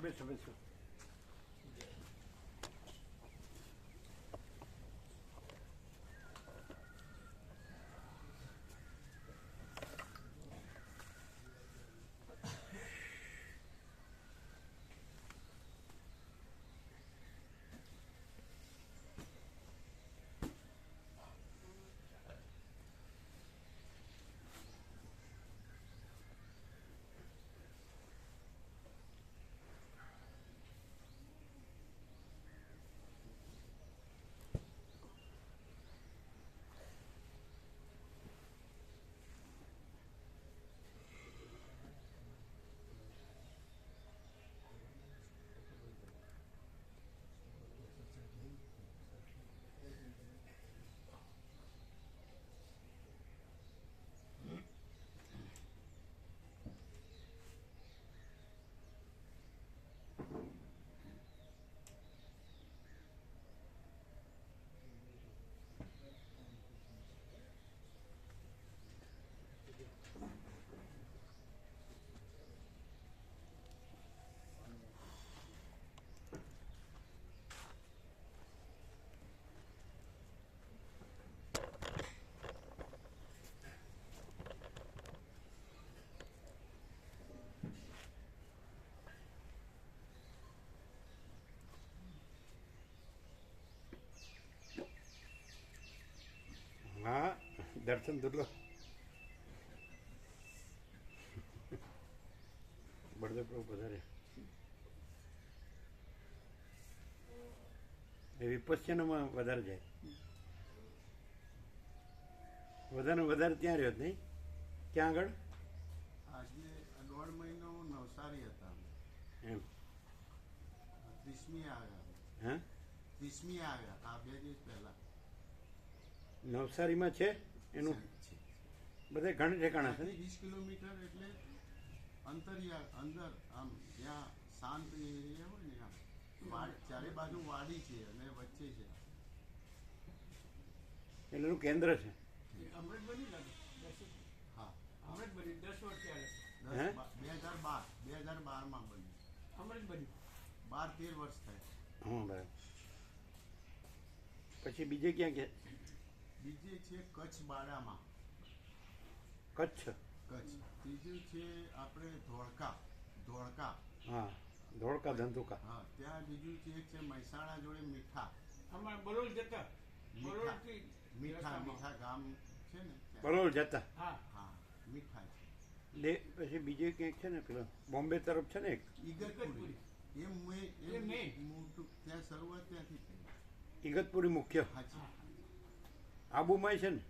બેસો બેસો. हाँ दर्शन दुर्लभ બળદેવ પ્રભુ વધારે એ વિપસ્યનામાં વધારે જાય, વધારે ત્યાં રહ્યો નહીં? ક્યાં આગળ? આજે 1.5 મહિનો નવસારી હતા એમ. 30મી આવ્યા. હા 30મી આવ્યા આ 2 દિવસ પહેલા. નવસારીમાં છે એનું બધે ઘણા ઠેકાણા છે ને? 20 કિલોમીટર એટલે અંતરિયા અંદર આમ જ્યાં શાંત એરિયા હોય ને આમ ચારે બાજુ વાડી છે અને વચ્ચે છે. એટલે એનું કેન્દ્ર છે. અમૃત બની લાગે. હા અમૃત બની 10 વર્ષ ત્યારે. 2012માં બન્યું. અમૃત બન્યું 12-13 વર્ષ થાય. હા બરાબર. પછી બીજે ક્યાં ક્યાં? બીજે છે કચ્છ બાડામાં. કચ્છ. ત્રીજું છે આપણે ધોળકા. હા ધોળકા ધંધુકા. હા ત્યાં બીજું છે એક છે મહેસાણા જોડે મીઠા. અમારે બરોલ જતા બરોલથી મીઠા ગામ છે ને ત્યાં. બરોલ જતા. હા હા મીઠા છે. પછી બીજે ક્યાંક છે ને પેલો બોમ્બે તરફ છે ને એક ઈગતપુરી. એ એમ મેં. મોટું ત્યાં શરૂઆત ત્યાંથી થઈ. ઇગતપુરી મુખ્ય. હાજી. આબુમાંય છે ને?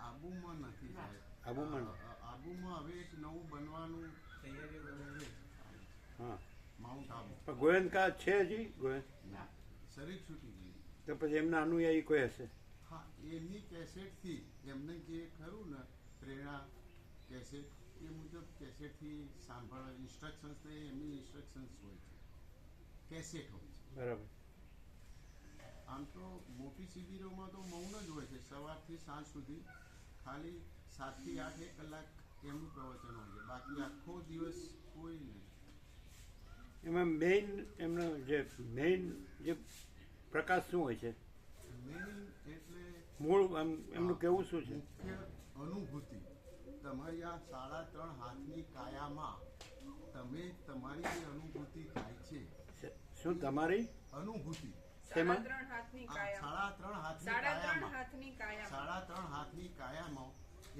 આબુમાં નથી સાહેબ. આબુમાં આબુમાં હવે એક નવું બનવાનું તૈયારી. હા માઉન્ટ આબુ. પણ ગોયંકા છે હજી ગોયન? ના શરીર છૂટી ગયું. તો પછી એમના અનુયાયી કોઈ હશે? હા એમની કેસેટથી એમને જે ખરું ને પ્રેરણા કેસેટ એ મુજબ કેસેટથી સાંભળવા ઇન્સ્ટ્રક્શન્સ ને એમની ઇન્સ્ટ્રક્શન્સ હોય છે. કેસેટ હોય છે. બરાબર. આમ તો મોટી શિબિરોમાં તો મૌન જ હોય છે સવારથી સાંજ સુધી. ખાલી 7 થી 8 1 કલાક એમનું પ્રવચન હોય છે. બાકી આખો દિવસ કોઈ નહીં. એમાં એમનો મેઇન જે પ્રકાશ શું હોય છે? મેઇન એટલે મૂળ એમનું કેવું શું છે? મુખ્ય અનુભૂતિ. તમારી આ 3.5 હાથની કાયામાં તમારી જે અનુભૂતિ થાય છે. શું તમારી અનુભૂતિ? શેમાં? 3.5 હાથની કાયા. 3.5 હાથની કાયામાં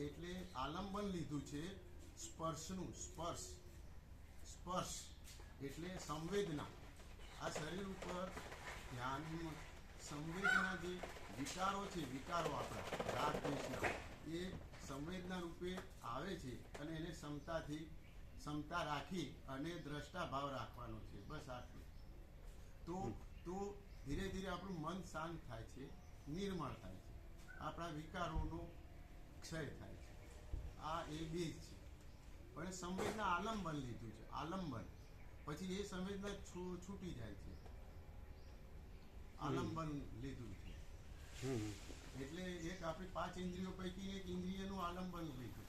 એટલે આલંબન લીધું છે સ્પર્શનું. સ્પર્શ એટલે સંવેદના. આ શરીર ઉપર ધ્યાન સંવેદના જે વિકારો છે, વિકારો આપણા રાગ દ્વેષના એ સંવેદના રૂપે આવે છે અને એને ક્ષમતા રાખી અને દ્રષ્ટા ભાવ રાખવાનો છે. બસ આટલું. તો ધીરે ધીરે આપણું મન શાંત થાય છે, નિર્મળ થાય છે, આપણા વિકારોનો ક્ષય થાય છે. આ એ બે જ છે. પણ સંવેદના આલંબન લીધું છે. આલંબન પછી એ સંવેદના છૂટી જાય છે. આલંબન લીધું છે એટલે એક આપણી 5 ઇન્દ્રિયો પૈકી એક ઇન્દ્રિયનું આલંબન લીધું.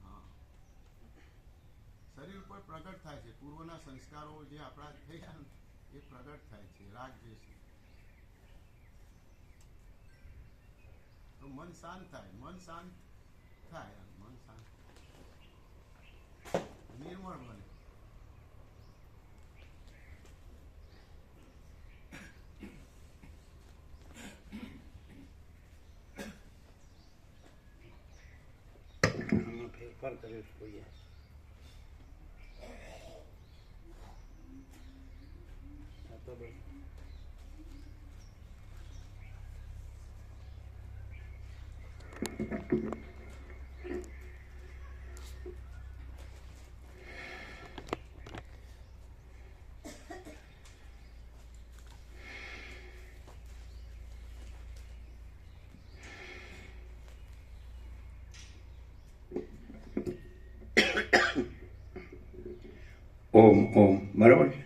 હા પ્રગટ થાય છે. પૂર્વના સંસ્કારો જે આપણા થયા ને એ પ્રગટ થાય છે રાગ દ્વેષ. તો મન શાંત થાય, મન શાંત થાય, મન શાંત નિર્મળ બને. આમાં ફેરફાર કર્યો છે કોઈએ. આ તો બસ. ઓમ ઓમ બરાબર છે.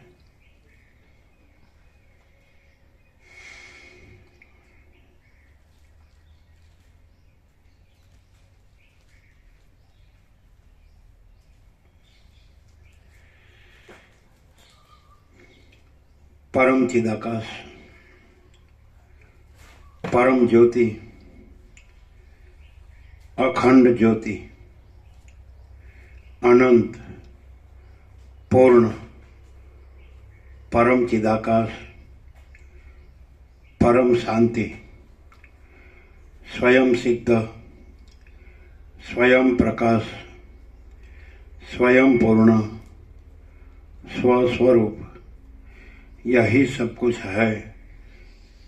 પરમ ચિદાકાશ, પરમ જ્યોતિ, અખંડ જ્યોતિ, અનંત, પૂર્ણ, પરમ ચિદાકાશ, પરમ શાંતિ, स्वयं सिद्ध, स्वयं प्रकाश, स्वयं पूर्ण, स्वस्वरूप, यही सब कुछ है,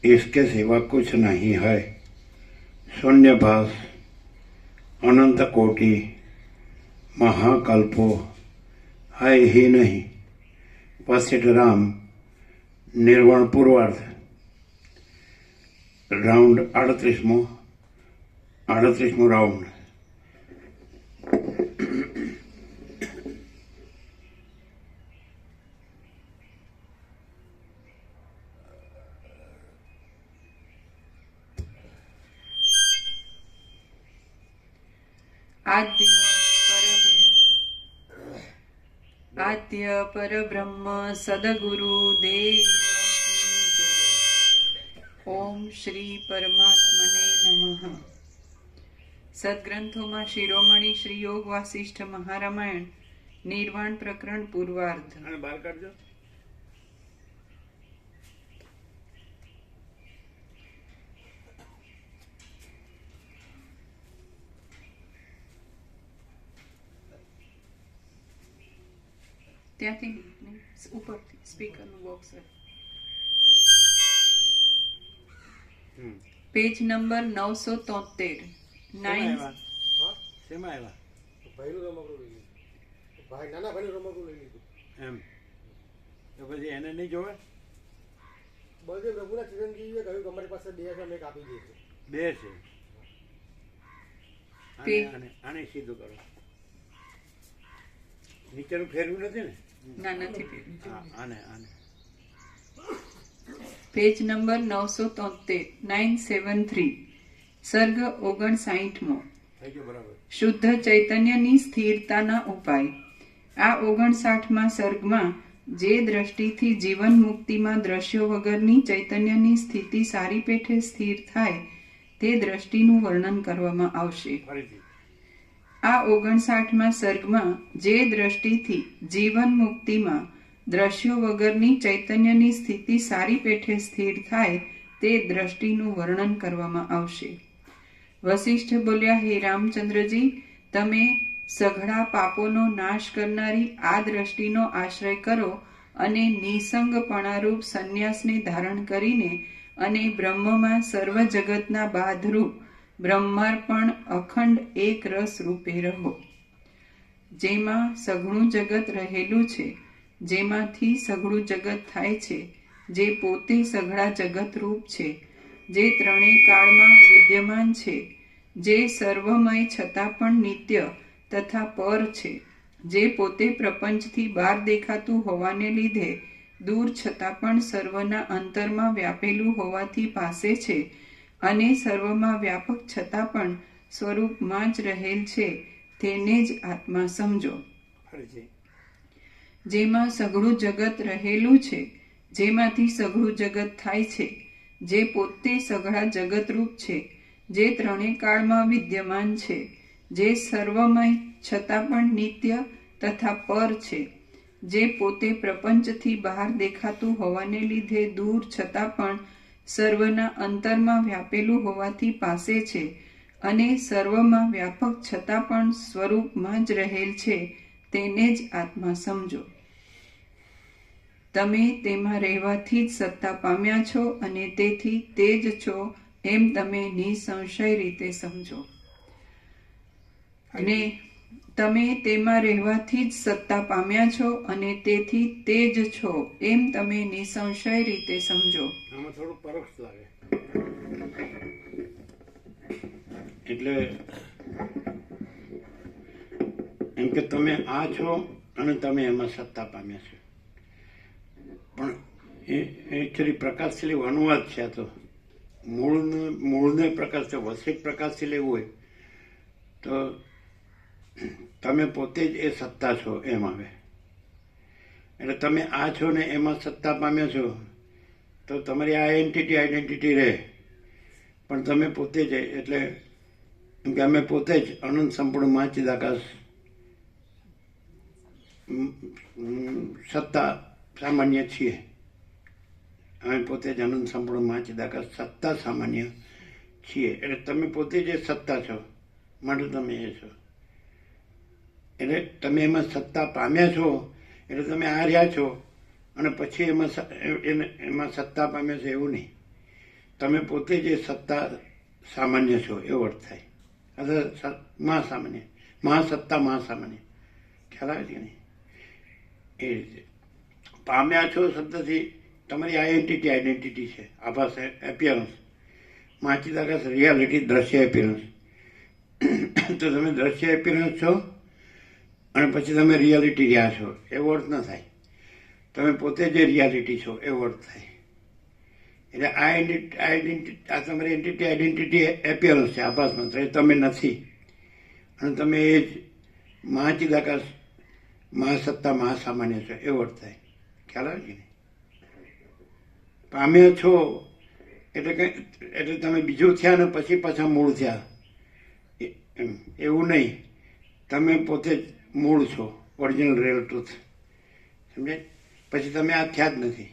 इसके सिवा कुछ नहीं है. शून्यभास, अनंत कोटि, महाकल्पो है ही नहीं. वशिष्ठ राम निर्वाण पूर्वार्ध राउंड 38मो राउंड. आद्य परब्रह्म सदगुरु देव की जय. ओम श्री परमात्मने नमः. સદગ્રંથોમાં શિરોમણી શ્રી યોગ વાસિષ્ઠ મહારામાયણ નિર્વાણ પ્રકરણ પૂર્વાર્ધ. અને બહાર કાઢજો. ત્યાંથી ઉપરથી સ્પીકરનું બોક્સ. Page number 973. શેમાં આવ્યા? ભાઈનું રમકડું લઈ લીધું. નાના ભાઈનું રમકડું લઈ લીધું. એમ તો પછી એને નહીં જોવે? બળદેવ રઘુના ચિરંજીવીએ કહ્યું કે અમારી પાસે 2 છે, અમે એક આપી દઈએ છીએ. 2 છે. આને સીધું કરો. નીચેનું ફેરવું નથી ને? ના, નથી પેલું. હા, આને પેજ નંબર 973 973. સર્ગ 59મો. થઈ ગયો બરાબર. શુદ્ધ ચૈતન્યની સ્થિરતાના ઉપાય. આ 59માં સર્ગમાં જે દ્રષ્ટિથી જીવન મુક્તિમાં દ્રશ્યો વગરની ચૈતન્યની સ્થિતિ સારી પેઠે સ્થિર થાય તે દ્રષ્ટિનું વર્ણન કરવામાં આવશે. આ 59માં સર્ગમાં જે દ્રષ્ટિથી જીવન મુક્તિમાં દ્રશ્યો વગરની ચૈતન્યની સ્થિતિ સારી પેઠે સ્થિર થાય તે દ્રષ્ટિનું વર્ણન કરવામાં આવશે. વશિષ્ઠ બોલ્યા, હે રામચંદ્રજી, તમે સઘળા પાપોનો નાશ કરનારી આ દ્રષ્ટિનો આશ્રય કરો અને નિસંગપણારૂપ સંન્યાસને ધારણ કરીને અને બ્રહ્મમાં સર્વ જગતના બાધરૂપ બ્રહ્માર્પણ અખંડ એક રસ રૂપે રહો. જેમાં સઘળું જગત રહેલું છે, જેમાંથી સઘળું જગત થાય છે, જે પોતે સઘળા જગત રૂપ છે, જે ત્રણેય કાળમાં વિદ્યમાન છે, જે સર્વમય છતાં પણ નિત્ય તથા પર છે, જે પોતે પ્રપંચથી બહાર દેખાતું હોવાને લીધે દૂર છતાં પણ સર્વના અંતરમાં વ્યાપેલું હોવાથી પાસે છે અને સર્વમાં વ્યાપક છતાં પણ સ્વરૂપમાં જ રહેલ છે, તેને જ આત્મા સમજો. જેમાં સઘળું જગત રહેલું છે, જેમાંથી સઘળું જગત થાય છે, જે પોતે સઘળા જગતરૂપ છે, જે ત્રણેય કાળમાં વિદ્યમાન છે, જે સર્વમય છતાં પણ નિત્ય તથા પર છે, જે પોતે પ્રપંચથી બહાર દેખાતું હોવાને લીધે દૂર છતાં પણ સર્વના અંતરમાં વ્યાપેલું હોવાથી પાસે છે, અને સર્વમાં વ્યાપક છતાં પણ સ્વરૂપમાં જ રહેલ છે, તેને જ આત્મા સમજો. તમે તેમાં રહેવાથી જ સત્તા પામ્યા છો અને તેથી તે જ છો એમ તમે નિસંશય રીતે સમજો. અને તમે તેમાં રહેવાથી જ સત્તા પામ્યા છો અને તેથી તે જ છો એમ તમે નિસંશય રીતે સમજો. આમાં થોડું પરોક્ષ લાગે. એટલે એમ કે તમે આ છો અને તમે એમાં સત્તા પામ્યા છો. પણ એ એકચ્યુઅલી પ્રકાશથી લેવું અનુવાદ છે. આ તો મૂળને પ્રકાશ છે. વૈશ્વિક પ્રકાશથી લેવું હોય તો તમે પોતે જ એ સત્તા છો એમ આવે. એટલે તમે આ છો ને એમાં સત્તા પામ્યા છો તો તમારી આ આઈડેન્ટિટી રહે, પણ તમે પોતે જ એટલે એમ કે અમે પોતે જ અનંત સંપૂર્ણ મહાચિદાકાશ સત્તા સામાન્ય છીએ. અમે પોતે જ અનંત સંપૂર્ણ મહાચિદાકાશ સત્તા સામાન્ય છીએ. એટલે તમે પોતે જ સત્તા છો માટે તમે એ છો. એટલે તમે એમાં સત્તા પામ્યા છો એટલે તમે આ રહ્યા છો અને પછી એમાં સત્તા પામ્યા છો એવું નહીં. તમે પોતે જ સત્તા સામાન્ય છો એવો અર્થ થાય. અથવા મહાસામાન્ય, મહાસત્તા મહાસામાન્ય. ખ્યાલ આવે છે કે નહીં? એ રીતે પામ્યા છો શબ્દથી તમારી આઈડેન્ટિટી છે. આભાસ એપિયરન્સ, મહાચિદાકાશ રિયાલિટી, દ્રશ્ય એપિયરન્સ. તો તમે દ્રશ્ય એપિયરન્સ છો અને પછી તમે રિયાલિટી રહ્યા છો એવો અર્થ ન થાય. તમે પોતે જે રિયાલિટી છો એવો અર્થ થાય. એટલે આ તમારી આઈડેન્ટિટી એપિયરન્સ છે, આભાસ માત્ર. એ તમે નથી અને તમે એ જ મહાચિદાકાશ મહાસત્તા મહાસામાન્ય છો એવો અર્થ થાય. ખ્યાલ આવે છે ને? પામ્યા છો એટલે તમે બીજું થયા ને પછી પાછા મૂળ થયા એવું નહીં. તમે પોતે જ મૂળ છો, ઓરિજિનલ રિયલ ટ્રુથ. સમજે? પછી તમે આ થયા જ નથી.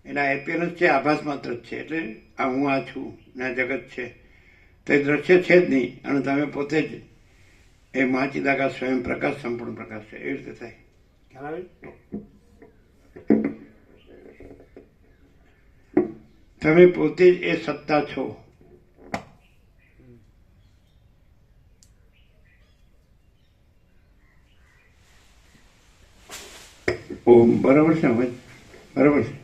એટલે આ એપિયરન્સ છે, આભાસ માત્ર જ છે. એટલે આ હું આ છું ને આ જગત છે તો એ દ્રશ્ય છે જ નહીં અને તમે પોતે જ એ મહાચિદાકાશ સ્વયં પ્રકાશ, સંપૂર્ણ પ્રકાશ છે. એવી રીતે થાય. ખ્યાલ આવે? તમે પોતે જ એ સત્તા છો. બરાબર છે? બરાબર છે.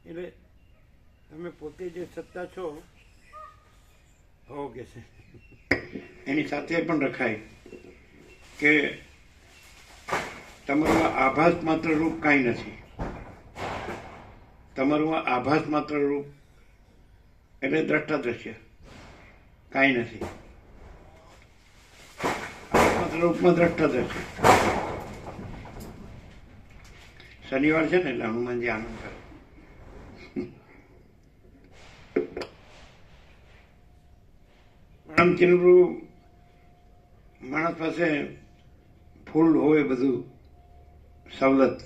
એટલે તમે પોતે જે સત્તા છો હો કે છે એની સાથે પણ રખાય કે તમારું આભાસ માત્ર રૂપ કાંઈ નથી. તમારું આભાસ માત્ર રૂપ એટલે દ્રષ્ટા દ્રશ્ય કાંઈ નથી. માત્ર રૂપમાં દ્રષ્ટા દ્રશ્ય. શનિવાર છે ને એટલે હનુમાનજી આનંદ કરે. આમ ચિનપુર માણસ પાસે ફૂલ હોય, બધું સવલત,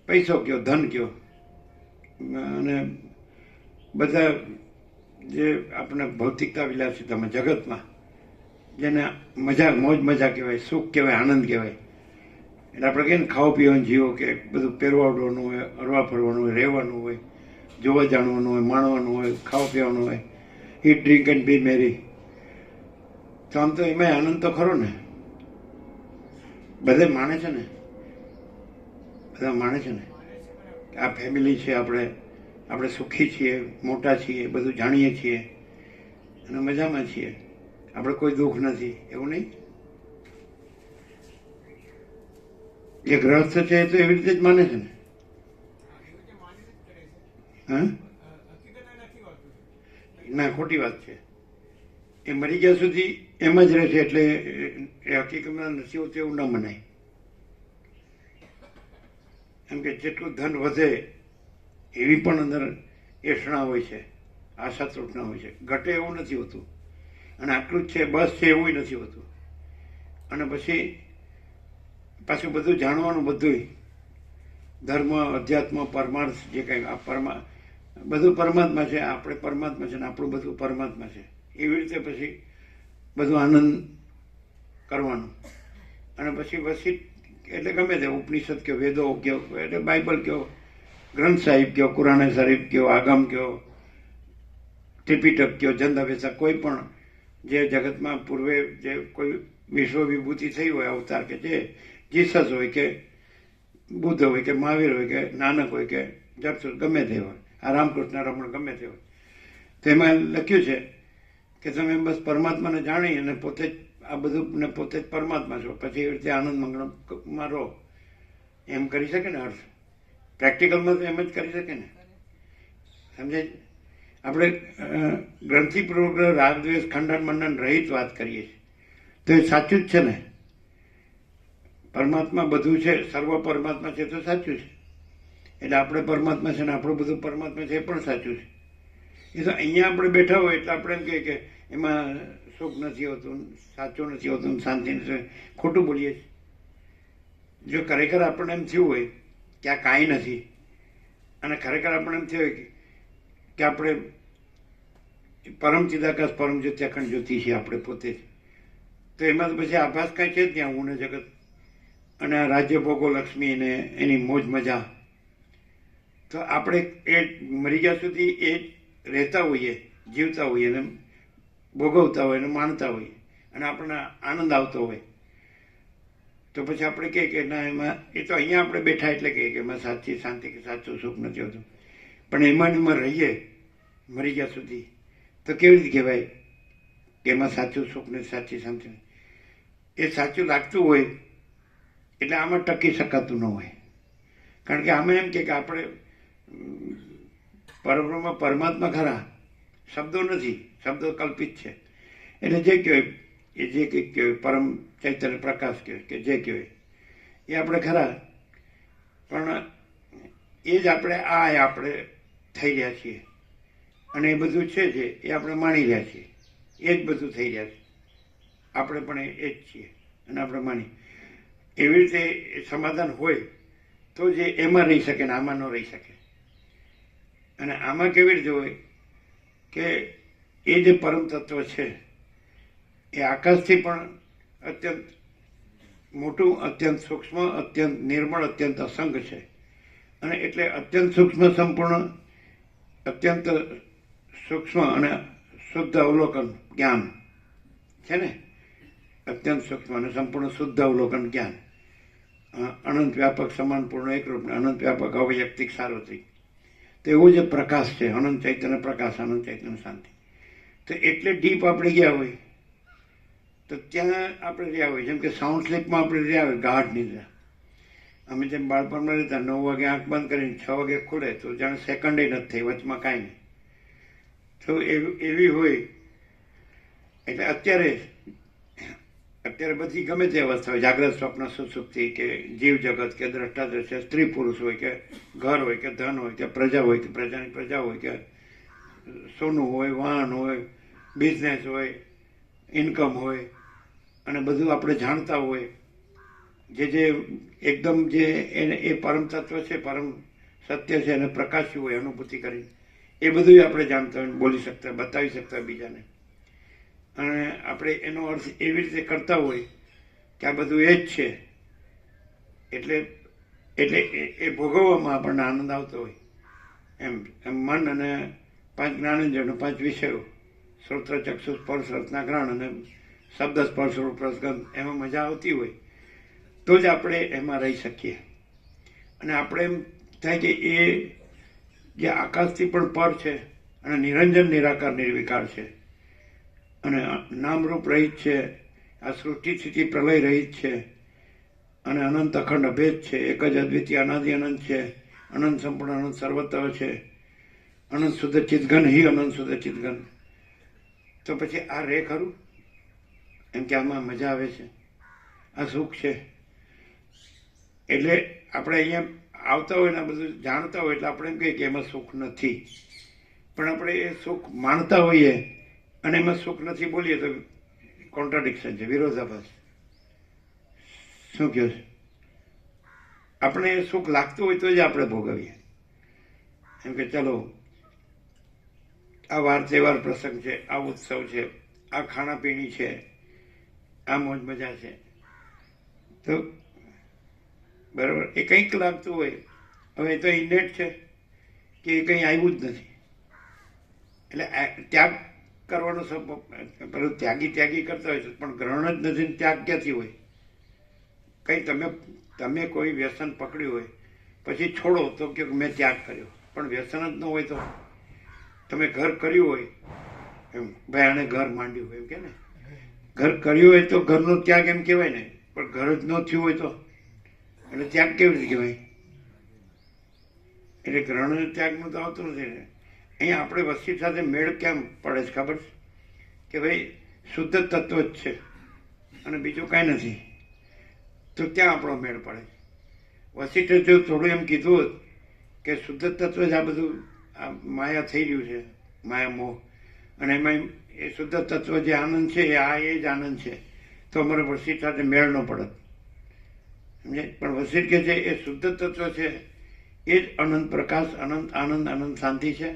પૈસો કયો, ધન કયો, અને બધા જે આપણે ભૌતિકતા વિલાસિતામાં જગતમાં જેને મજા મોજ મજા કહેવાય, સુખ કહેવાય, આનંદ કહેવાય. એટલે આપણે કહીએ ને ખાવા પીવાનું જીવો કે બધું પહેરવાડવાનું હોય, હરવા ફરવાનું હોય, રહેવાનું હોય, જોવા જાણવાનું હોય, માણવાનું હોય, ખાવા પીવાનું હોય, ઈટ ડ્રિંક એન્ડ બી મેરી. તો આમ તો એમાં આનંદ તો ખરો ને. બધે માણે છે ને, બધા માણે છે ને. આ ફેમિલી છે, આપણે સુખી છીએ, મોટા છીએ, બધું જાણીએ છીએ અને મજામાં છીએ. આપણે કોઈ દુઃખ નથી એવું નહીં. જે ગ્રહસ્થ છે એ તો એવી રીતે જ માને છે ને. એવી રીતે માનીને જ કરે છે. હા, હકીકત નથી હોતું. ના, ખોટી વાત છે. એ મરી ગયા સુધી એમ જ રહે છે, એટલે એ હકીકતમાં નથી હોતું એવું ન મનાય. એમ કે જેટલું ધન વધે એવી પણ અંદર એષણા હોય છે, આશા તૃષ્ણા હોય છે. ઘટે એવું નથી હોતું. અને આટલું જ છે બસ છે એવું નથી હોતું. અને પછી પાછું બધું જાણવાનું, બધું ધર્મ, અધ્યાત્મ, પરમાર્થ, જે કંઈ આ બધું પરમાત્મા છે. આપણે પરમાત્મા છે ને આપણું બધું પરમાત્મા છે. એવી રીતે પછી બધું આનંદ કરવાનું. અને પછી એટલે ગમે તે ઉપનિષદ કયો, વેદો કયો, એટલે બાઇબલ કયો, ગ્રંથ સાહિબ કયો, કુરાને શરીફ કયો, આગમ કયો, ત્રિપિટક કયો, જંદવેશા, કોઈ પણ જે જગતમાં પૂર્વે જે કોઈ વિશ્વ વિભૂતિ થઈ હોય, અવતાર, કે જે જીસસ હોય કે બુદ્ધ હોય કે મહાવીર હોય કે નાનક હોય કે જગત ગમે તે હોય, આ રામકૃષ્ણ રમણ ગમે તે હોય, તેમાં લખ્યું છે કે તમે બસ પરમાત્માને જાણી અને પોતે જ આ બધું ને પોતે જ પરમાત્મા છો, પછી એવી રીતે આનંદ મંગળમાં રહો. એમ કરી શકે ને અર્થ? પ્રેક્ટિકલમાં તો એમ જ કરી શકે ને. સમજાય? આપણે ગ્રંથિપૂર્વક રાગ દ્વેષ ખંડન મંડન રહિત વાત કરીએ છીએ તો એ સાચું જ છે ને. પરમાત્મા બધું છે, સર્વ પરમાત્મા છે તો સાચું છે. એટલે આપણે પરમાત્મા છે ને આપણું બધું પરમાત્મા છે એ પણ સાચું છે. એ તો અહીંયા આપણે બેઠા હોય એટલે આપણે એમ કહીએ કે એમાં સુખ નથી હોતું, સાચું નથી હોતું, શાંતિ નથી, ખોટું બોલીએ છીએ. જો ખરેખર આપણને એમ થયું હોય કે આ કાંઈ નથી, અને ખરેખર આપણને એમ થયું હોય કે આપણે પરમ ચિદાકાશ પરમ જ્યોતિ અખંડ જ્યોતિ છીએ આપણે પોતે, તો એમાં પછી આભાસ કાંઈ છે જ ત્યાં, હું ને જગત અને આ રાજ્ય ભોગો લક્ષ્મી ને એની મોજ મજા. તો આપણે એ મરી ગયા સુધી એ રહેતા હોઈએ, જીવતા હોઈએ અને ભોગવતા હોય અને માણતા હોઈએ અને આપણને આનંદ આવતો હોય, તો પછી આપણે કહીએ કે ના એમાં, એ તો અહીંયા આપણે બેઠા એટલે કહીએ કે એમાં સાચી શાંતિ કે સાચું સુખ નથી હોતું. પણ એમાં ને એમાં રહીએ મરી ગયા સુધી તો કેવી રીતે કહેવાય કે એમાં સાચું સુખ ને સાચી શાંતિ? એ સાચું લાગતું હોય એટલે આમાં ટકી શકાતું ન હોય. કારણ કે આમાં એમ કે આપણે પરબ્રહ્મ પરમાત્મા ખરા, શબ્દો નથી, શબ્દો કલ્પિત છે. એટલે જે કહેવાય એ જે કંઈક કહેવાય પરમ ચૈતન્ય પ્રકાશ કહેવાય કે જે કહેવાય એ આપણે ખરા, પણ એ જ આપણે થઈ રહ્યા છીએ. અને એ બધું છે જે એ આપણે માણી રહ્યા છીએ, એ જ બધું થઈ રહ્યા છે. આપણે પણ એ જ છીએ અને આપણે માની. એવી રીતે સમાધાન હોય તો જે એમાં રહી શકે ને આમાં ન રહી શકે. અને આમાં કેવી રીતે હોય કે એ જે પરમ તત્વ છે એ આકાશથી પણ અત્યંત મોટું, અત્યંત સૂક્ષ્મ, અત્યંત નિર્મળ, અત્યંત અસંગ છે. અને એટલે અત્યંત સૂક્ષ્મ સંપૂર્ણ, અત્યંત સૂક્ષ્મ અને શુદ્ધ અવલોકન જ્ઞાન છે ને. અત્યંત સૂક્ષ્મ અને સંપૂર્ણ શુદ્ધ અવલોકન જ્ઞાન, અનંત વ્યાપક સમાન પૂર્ણ એકરૂપ, અનંત વ્યાપક અવૈયક્તિક સાર્વત્રિક. તો એવો જે પ્રકાશ છે, અનંત ચૈતન્ય પ્રકાશ, અનંત ચૈતન્ય શાંતિ. તો એટલે ડીપ આપણે ગયા હોય તો ત્યાં આપણે રહ્યા હોય. જેમ કે સાઉન્ડ સ્લીપમાં આપણે રહ્યા હોય, ગાઢ નિદ્રા. અમે જેમ બાળપણમાં રહેતા 9 વાગે આંખ બંધ કરીને 6 વાગે ખુલે તો જાણે સેકન્ડે નથી થઈ, વચમાં કાંઈ નહીં. તો એવી હોય. એટલે અત્યારે બધી ગમે તે અવસ્થા હોય, જાગ્રત, સ્વપ્ન, સુષુપ્તિ કે જીવ જગત કે દ્રષ્ટાદ્રશ્ય, સ્ત્રી પુરુષ હોય કે ઘર હોય કે ધન હોય કે પ્રજા હોય કે પ્રજાની પ્રજા હોય કે સોનું હોય, વાહન હોય, બિઝનેસ હોય, ઇન્કમ હોય, અને બધું આપણે જાણતા હોય, જે એકદમ જે એ પરમ તત્વ છે, પરમ સત્ય છે એને પ્રકાશ્યું હોય અનુભૂતિ કરી, એ બધું આપણે જાણતા હોય, બોલી શકતા, બતાવી શકતા બીજાને. અને આપણે એનો અર્થ એવી રીતે કરતા હોય કે આ બધું એ જ છે. એટલે એ ભોગવવામાં આપણને આનંદ આવતો હોય. એમ મન અને 5 જ્ઞાનેન્દ્રિયો, 5 વિષયો, શ્રોત્ર, ચક્ષુ, સ્પર્શ, રસના ગ્રહણ અને શબ્દ, સ્પર્શ, રૂપ, રસ, ગંધ, એમાં મજા આવતી હોય તો જ આપણે એમાં રહી શકીએ. અને આપણે એમ થાય કે એ જે આકાશથી પણ પર છે અને નિરંજન, નિરાકાર, નિર્વિકાર છે અને નામરૂપ રહિત છે, આ સૃષ્ટિ સ્થિતિ પ્રલય રહિત છે, અને અનંત અખંડ અભેદ છે, એક જ અદ્વિતીય અનાદિ અનંત છે, અનંત સંપૂર્ણ અનંત સર્વત્ર છે, અનંત શુદ્ધ ચિદઘન હિ અનંત શુદ્ધ ચિદઘન. તો પછી આ રે ખરું એમ કે આમાં મજા આવે છે, આ સુખ છે. એટલે આપણે અહીંયા આવતા હોય ને આ બધું જાણતા હોય એટલે આપણે એમ કહીએ કે એમાં સુખ નથી, પણ આપણે એ સુખ માણતા હોઈએ અને એમાં સુખ નથી બોલીએ તો કોન્ટ્રાડિક્શન છે, વિરોધાભાસ. શું કહો છે? આપણે સુખ લાગતું હોય તો જ આપણે ભોગવીએ. એમ કે ચલો આ વાર તહેવાર પ્રસંગ છે, આ ઉત્સવ છે, આ ખાણાપીણી છે, આ મોજ મજા છે, તો બરાબર એ કંઈક લાગતું હોય. હવે તો ઇનેટ છે કે એ કંઈ આવ્યું જ નથી, એટલે ત્યાગ કરવાનો પેલું ત્યાગી કરતા હોય છે, પણ ગ્રહણ જ નથી, ત્યાગ ક્યાંથી હોય? કંઈ તમે કોઈ વ્યસન પકડ્યું હોય પછી છોડો તો કે મેં ત્યાગ કર્યો, પણ વ્યસન જ ન હોય તો તમે ઘર કર્યું હોય એમ, ભાઈ આને ઘર માંડ્યું હોય એમ કે ને, ઘર કર્યું હોય તો ઘરનો ત્યાગ એમ કહેવાય ને, પણ ઘર જ ન થયું હોય તો એટલે ત્યાગ કેવી રીતે કહેવાય? એટલે ગ્રહણ ત્યાગનું તો આવતું નથી ને. અહીંયા આપણે વસ્તી સાથે મેળ કેમ પડે છે ખબર છે? કે ભાઈ શુદ્ધ તત્વ જ છે અને બીજું કાંઈ નથી, તો ત્યાં આપણો મેળ પડે. વસિષ્ઠે જો થોડું એમ કીધું હોત કે શુદ્ધ તત્વ જ આ બધું આ માયા થઈ રહ્યું છે, માયા મોહ, અને એમાં એ શુદ્ધ તત્વ જે આનંદ છે એ જ આનંદ છે, તો અમારે વસિષ્ઠ સાથે મેળ ન પડત. સમજે? પણ વસિષ્ઠ કે છે એ શુદ્ધ તત્વ છે એ જ અનંત પ્રકાશ, અનંત આનંદ, અનંત શાંતિ છે,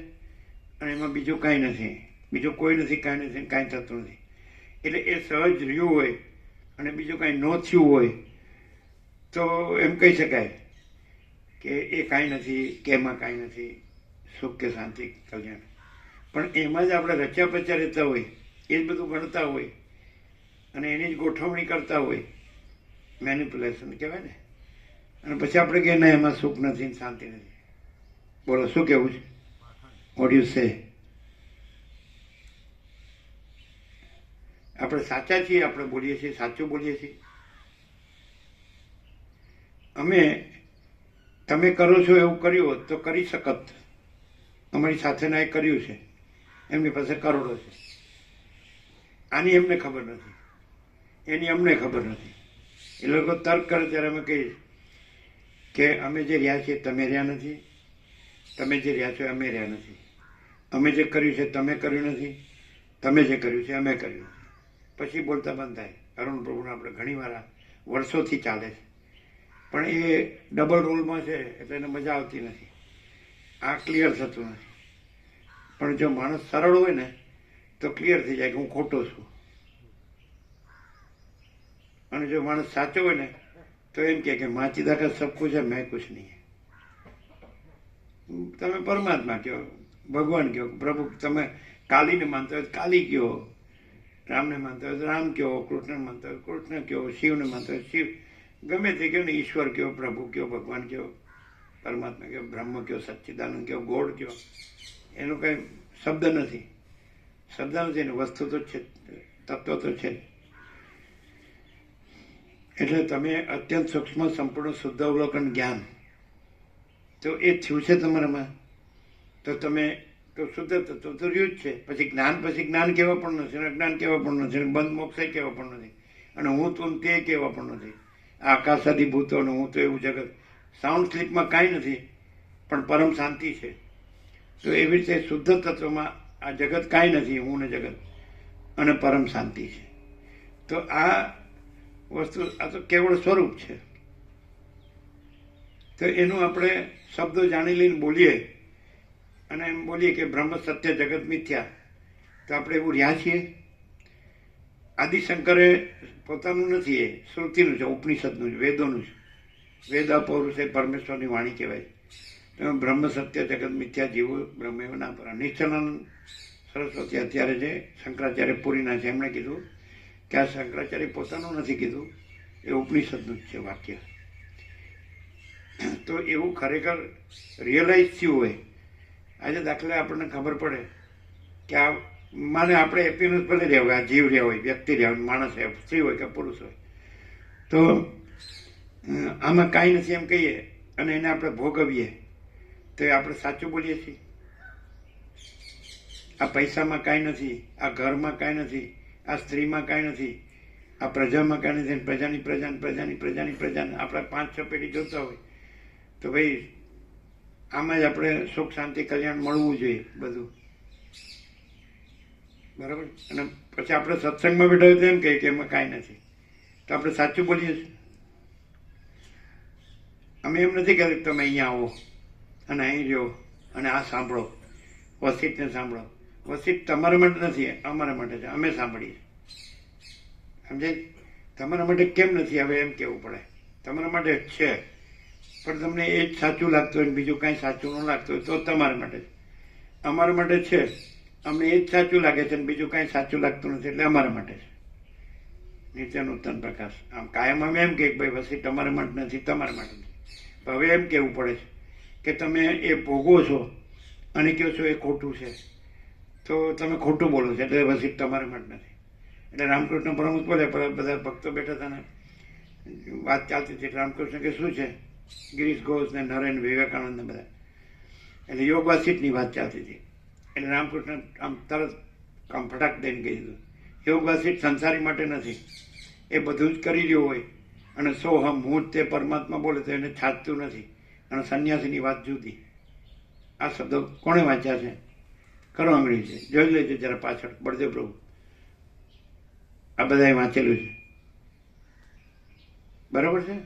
અને એમાં બીજું કાંઈ નથી, બીજું કોઈ નથી, કાંઈ નથી, કાંઈ થતું નથી. એટલે એ સહજ રહ્યું હોય અને બીજું કાંઈ ન થયું હોય તો એમ કહી શકાય કે એ કાંઈ નથી, કે એમાં કાંઈ નથી, સુખ કે શાંતિ કલ્યાણ. પણ એમાં જ આપણે રચ્યા પચ્યા રહેતા હોય, એ જ બધું ગણતા હોય અને એની જ ગોઠવણી કરતા હોય, મેનિપ્યુલેશન કહેવાય ને. અને પછી આપણે કે ના એમાં સુખ નથી, શાંતિ નથી. બોલો શું કહેવું છે? What you say? આપણે સાચા છીએ, આપણે બોલીએ છીએ, સાચું બોલીએ છીએ. તમે કરો છો એવું કર્યું હોત તો કરી શકત. અમારી સાથેના એ કર્યું છે, એમની પાસે કરોડો છે. આની એમને ખબર નથી, એની અમને ખબર નથી. એ લોકો તર્ક કરે ત્યારે અમે કહીએ કે અમે જે રહ્યા છીએ તમે રહ્યા નથી, તમે જે રહ્યા છો અમે રહ્યા નથી, અમે જે કર્યું છે તમે કર્યું નથી, તમે જે કર્યું છે અમે કર્યું નથી. પછી બોલતા બંધ થાય. અરુણ પ્રભુને આપણે ઘણી વાર વર્ષોથી ચાલે છે, પણ એ ડબલ રોલમાં છે એટલે એને મજા આવતી નથી, આ ક્લિયર થતું નથી. પણ જો માણસ સરળ હોય ને તો ક્લિયર થઈ જાય કે હું ખોટો છું, અને જો માણસ સાચો હોય ને તો એમ કે માચીદા કા સબ કુછ હૈ મેં કુછ નહીં. તમે પરમાત્મા કહો, ભગવાન કહો, પ્રભુ, તમે કાલીને માનતા હોય કાલી કહો, રામને માનતા હોય રામ કહો, કૃષ્ણ માનતા હોય કૃષ્ણ કહો, શિવને માનતા હોય શિવ, ગમે તે કહો ને, ઈશ્વર કહો, પ્રભુ કહો, ભગવાન કહો, પરમાત્મા કહો, બ્રહ્મ કહો, સચ્ચિદાનંદ કહો, ગોડ કહો, એનો કંઈ શબ્દ નથી, શબ્દ નથી ને, વસ્તુ તો છે, તત્વ તો છે. એટલે તમે અત્યંત સૂક્ષ્મ સંપૂર્ણ શુદ્ધ અવલોકન જ્ઞાન તો એ થયું છે તમારામાં, તો તમે તો શુદ્ધ તત્વ તો રહ્યું જ છે. પછી જ્ઞાન કહેવા પણ નથી, અને અજ્ઞાન કહેવા પણ નથી, બંધ મોક્ષ કહેવા પણ નથી, અને હું તું તે કહેવા પણ નથી. આ આકાશાદી ભૂતો અને હું તો એવું જગત, સાઉન્ડ સ્લીપમાં કાંઈ નથી, પણ પરમ શાંતિ છે. તો એવી રીતે શુદ્ધ તત્વમાં આ જગત કાંઈ નથી, હું ને જગત, અને પરમ શાંતિ છે. તો આ વસ્તુ, આ તો કેવળ સ્વરૂપ છે. તો એનું આપણે શબ્દો જાણી લઈને બોલીએ અને એમ બોલીએ કે બ્રહ્મ સત્ય જગત મિથ્યા, તો આપણે એવું રહ્યા છીએ. આદિશંકરે પોતાનું નથી, એ શ્રુતિનું છે, ઉપનિષદનું છે, વેદોનું છે. વેદ અપૌરુષ એ પરમેશ્વરની વાણી કહેવાય. તમે બ્રહ્મ સત્ય જગત મિથ્યા જીવો બ્રહ્મ એવ ના પર. નિશ્ચલાનંદ સરસ્વતી અત્યારે જે શંકરાચાર્ય પુરીના છે, એમણે કીધું કે આ શંકરાચાર્ય પોતાનું નથી કીધું, એ ઉપનિષદનું જ છે વાક્ય. તો એવું ખરેખર રિયલાઇઝ થયું હોય. આજે દાખલા આપણને ખબર પડે કે આ માને આપણે હેપીનેસ ભલે રહ્યા હોય, આ જીવ રહ્યા હોય, વ્યક્તિ રહ્યા હોય, માણસ હોય, સ્ત્રી હોય કે પુરુષ હોય, તો આમાં કાંઈ નથી એમ કહીએ અને એને આપણે ભોગવીએ તો એ આપણે સાચું બોલીએ છીએ. આ પૈસામાં કાંઈ નથી, આ ઘરમાં કાંઈ નથી, આ સ્ત્રીમાં કાંઈ નથી, આ પ્રજામાં કાંઈ નથી, પ્રજાની પ્રજાને પ્રજાની પ્રજાની પ્રજાને આપણે 5-6 પેઢી જોતા હોય તો ભાઈ આમાં જ આપણે સુખ શાંતિ કલ્યાણ મળવું જોઈએ બધું, બરાબર. અને પછી આપણે સત્સંગમાં બેઠા હોય તો એમ કહીએ કે એમાં કાંઈ નથી, તો આપણે સાચું બોલીએ છીએ. અમે એમ નથી કહેતા તમે અહીંયા આવો અને અહીં રહ્યો અને આ સાંભળો, વસીતને સાંભળો. વસીત તમારા માટે નથી, અમારા માટે છે, અમે સાંભળીએ. સમજાય? તમારા માટે કેમ નથી હવે એમ કહેવું પડે. તમારા માટે છે પણ તમને એ જ સાચું લાગતું હોય ને બીજું કાંઈ સાચું ન લાગતું હોય તો તમારા માટે છે. અમારા માટે છે, અમને એ જ સાચું લાગે છે ને બીજું કાંઈ સાચું લાગતું નથી એટલે અમારા માટે છે. નિત્ય નૂતન પ્રકાશ. આમ કાયમ અમે એમ કે ભાઈ વસી તમારા માટે નથી, તમારા માટે નથી. હવે એમ કહેવું પડે છે કે તમે એ ભોગવો છો અને કહો છો એ ખોટું છે તો તમે ખોટું બોલો છો એટલે વસી તમારા માટે નથી. એટલે રામકૃષ્ણ પરમહંસ બોલે, બધા ભક્તો બેઠા હતા ને વાત ચાલતી હતી. રામકૃષ્ણ કે શું છે, ગિરીશ ઘોષ ને નરેન વિવેકાનંદ ને બધા, એટલે યોગ વાસિતની વાત ચાલતી હતી. એટલે રામકૃષ્ણ આમ તરત આમ ફટાક દઈને કહી દીધું, યોગ વાસિત સંસારી માટે નથી, એ બધું જ કરી રહ્યો હોય અને સોહમ હું જ તે પરમાત્મા બોલે તો એને છાજતું નથી. અને સંન્યાસીની વાત જુદી. આ શબ્દો કોણે વાંચ્યા છે? કરો આંગળી છે, જોઈ લેજો જરા પાછળ, બળદેવ પ્રભુ આ બધાએ વાંચેલું છે, બરાબર છે.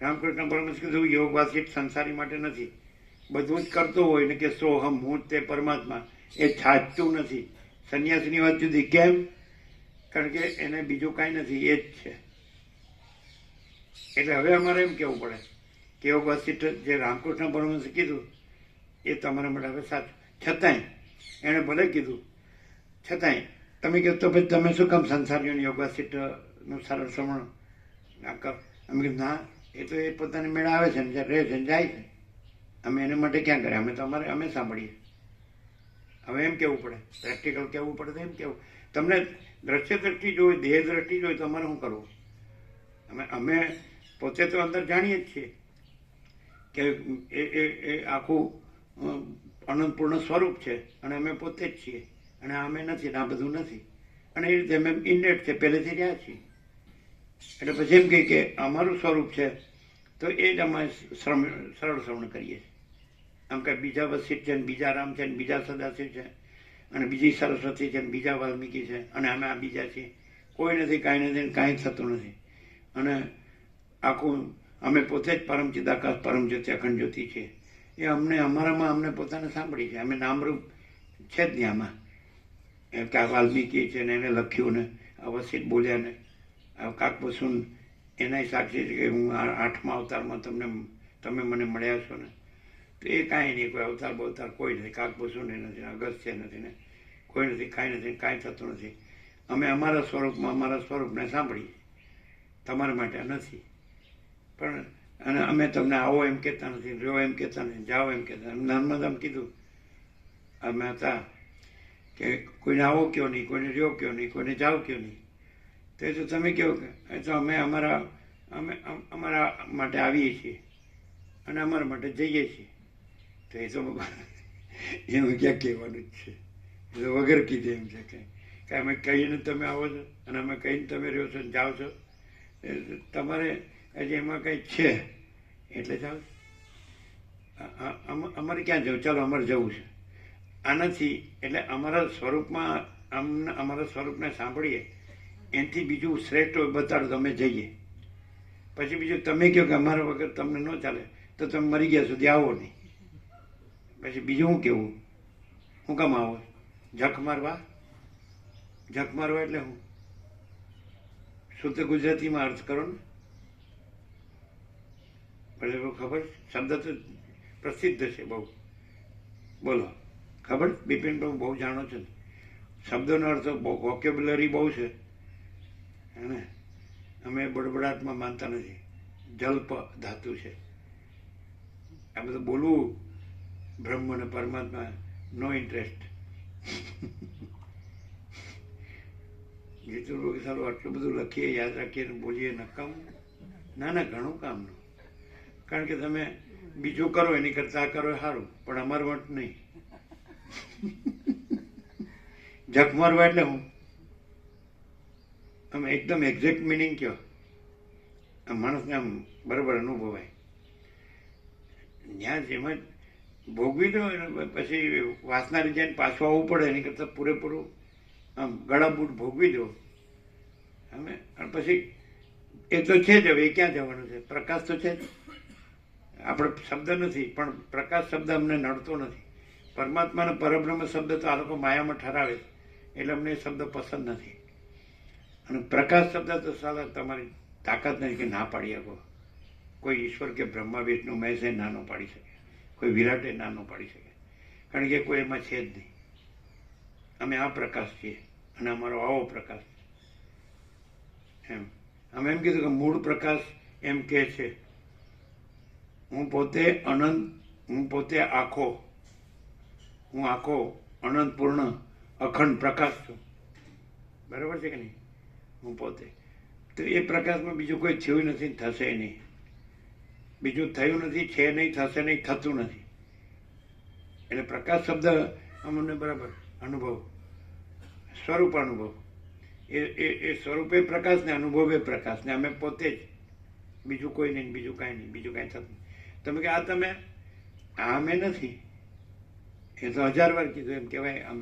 રામકૃષ્ણ પરમહંસ કીધું યોગ વાસિત સંસારી માટે નથી, બધું જ કરતો હોય ને કે સોહમ હું જ તે પરમાત્મા, એ છાજતું નથી. સંન્યાસીની વાત જુદી. કેમ? કારણ કે એને બીજું કાંઈ નથી, એ જ છે. એટલે હવે અમારે એમ કહેવું પડે કે યોગ વાસિત જે રામકૃષ્ણ પરમહંસે કીધું એ તમારા માટે હવે સાચું. છતાંય એણે ભલે કીધું, છતાંય તમે કહો તો પછી તમે શું કામ સંસારીઓની યોગ વાસિતનું સરળ શ્રવણ ના કરો? અમે કીધું ના, એ તો એ પોતાની મેળા આવે છે ને જ્યાં રહે છે ને જાય છે, અમે એને માટે ક્યાં કરીએ? અમે તો અમે સાંભળીએ. હવે એમ કહેવું પડે, પ્રેક્ટિકલ કહેવું પડે તો એમ કહેવું. તમને દ્રશ્ય દ્રષ્ટિ જોઈએ, દેહ દ્રષ્ટિ જોઈએ તો અમારે શું કરવું? અમે પોતે તો અંદર જાણીએ જ છીએ કે એ આખું અનંતપૂર્ણ સ્વરૂપ છે અને અમે પોતે જ છીએ અને અમે નથી ને આ બધું નથી. અને એ રીતે અમે ઇન્ડેટ છે, પહેલેથી રહ્યા છીએ. એટલે પછી એમ કહીએ કે અમારું સ્વરૂપ છે તો એ જ અમે સરળ શ્રવણ કરીએ છીએ. આમ કાંઈ બીજા વસિત છે ને બીજા રામ છે ને બીજા સદાશિવ છે અને બીજી સરસ્વતી છે ને બીજા વાલ્મીકી છે અને અમે આ બીજા છીએ. કોઈ નથી, કાંઈ નથી, કાંઈ થતું નથી. અને આખું અમે પોતે જ પરમ ચિદાકાશ પરમ જ્યોતિ અખંડ જ્યોતિ છીએ. એ અમને અમારામાં અમને પોતાને સાંભળી છે. અમે નામરૂપ છે જ નહીં આમાં. કે આ વાલ્મીકી છે ને એને લખ્યું ને આ વસિત બોલ્યા ને આ કાકબસુન એનાય સાક્ષી છે કે હું 8મા અવતારમાં તમે મને મળ્યા છો ને, તો એ કાંઈ નહીં, કોઈ અવતાર બવતાર કોઈ નથી. કાકબસુન નથી, અગસ્ત્ય નથી ને કોઈ નથી, કાંઈ નથી, કાંઈ થતું નથી. અમે અમારા સ્વરૂપમાં અમારા સ્વરૂપને સાંભળીએ, તમારા માટે નથી. પણ અને અમે તમને આવો એમ કહેતા નથી, રહ્યો એમ કહેતા નથી, જાઓ એમ કહેતા. નર્મદામ કીધું અમે હતા કે કોઈને આવો કયો નહીં, કોઈને રહ્યો કયો નહીં, કોઈને જાઓ કયો નહીં. તો એ તો તમે કહો કે એ તો અમે અમારા માટે આવીએ છીએ અને અમારા માટે જઈએ છીએ. તો એ તો એનું ક્યાં કહેવાનું જ છે? એ તો વગર કીધે એમ છે કે અમે કહીને તમે આવો છો અને અમે કહીને તમે રહ્યો છો ને જાઓ છો. તમારે હજી એમાં કંઈ છે એટલે જાઓ. અમારે ક્યાં જવું? ચાલો અમારે જવું છે. આનાથી એટલે અમારા સ્વરૂપમાં અમારા સ્વરૂપને સાંભળીએ, એનાથી બીજું શ્રેષ્ઠ બતાડો તો અમે જઈએ. પછી બીજું તમે કહો કે અમારા વગર તમને ન ચાલે તો તમે મરી ગયા સુધી આવો નહીં. પછી બીજું શું કહેવું? શું કામ આવો? ઝક મારવા? ઝક મારવા એટલે હું શુદ્ધ ગુજરાતીમાં અર્થ કરો ને. એટલે ખબર? શબ્દ તો પ્રસિદ્ધ છે બહુ. બોલો, ખબર? બિપિન પ્રભુ બહુ જાણો છો ને, શબ્દોનો અર્થ વોકેબ્યુલરી બહુ છે. હે, અમે બડબડાટમાં માનતા નથી. જલ્પ ધાતુ છે આ બધું બોલવું. બ્રહ્મ અને પરમાત્મા નો ઇન્ટરેસ્ટ. જીતુભાઈ સારું આટલું બધું લખીએ, યાદ રાખીએ ને બોલીએ, નકામ ના ના, ઘણું કામનું. કારણ કે તમે બીજું કરો એની કરતા આ કરો એ સારું, પણ અમારું મત નહીં. જખ મારવા એટલે હું આમ એકદમ એક્ઝેક્ટ મિનિંગ કયો, આમ માણસને આમ બરાબર અનુભવાય. ત્યાં જેમાં ભોગવી દો પછી વાસના રીજાઈને પાછું આવવું પડે એની કરતાં પૂરેપૂરું આમ ગળાબૂટ ભોગવી દો અમે. અને પછી એ તો છે જ, હવે એ ક્યાં જવાનું છે? પ્રકાશ તો છે જ. આપણે શબ્દ નથી, પણ પ્રકાશ શબ્દ અમને નડતો નથી. પરમાત્માનો પરબ્રહ્મ શબ્દ તો આ લોકો માયામાં ઠરાવે છે, એટલે અમને એ શબ્દ પસંદ નથી. અને પ્રકાશ શબ્દ તો સાલા તમારી તાકાત નથી કે ના પાડી શકો. કોઈ ઈશ્વર કે બ્રહ્મા વિષ્ણુ મહેશ એ ના ન પાડી શકે, કોઈ વિરાટે ના ન પાડી શકે, કારણ કે કોઈ એમાં છે જ નહીં. અમે આ પ્રકાશ છીએ અને અમારો આવો પ્રકાશ છે એમ. અમે એમ કીધું કે મૂળ પ્રકાશ એમ કહે છે, હું પોતે અનંત, હું પોતે આખો, હું આખો અનંત પૂર્ણ અખંડ પ્રકાશ છું. બરાબર છે કે નહીં? હું પોતે. તો એ પ્રકાશમાં બીજું કોઈ થયું નથી, થશે નહીં. બીજું થયું નથી, છે નહીં, થશે નહીં, થતું નથી. એટલે પ્રકાશ શબ્દ અમને બરાબર અનુભવ, સ્વરૂપ અનુભવ. એ સ્વરૂપે પ્રકાશ ને અનુભવે પ્રકાશ ને અમે પોતે જ, બીજું કોઈ નહીં, બીજું કાંઈ નહીં, બીજું કાંઈ થતું નહીં. તમે કે આ તમે આ અમે નથી, એ તો 1000 વાર કીધું. એમ કહેવાય આમ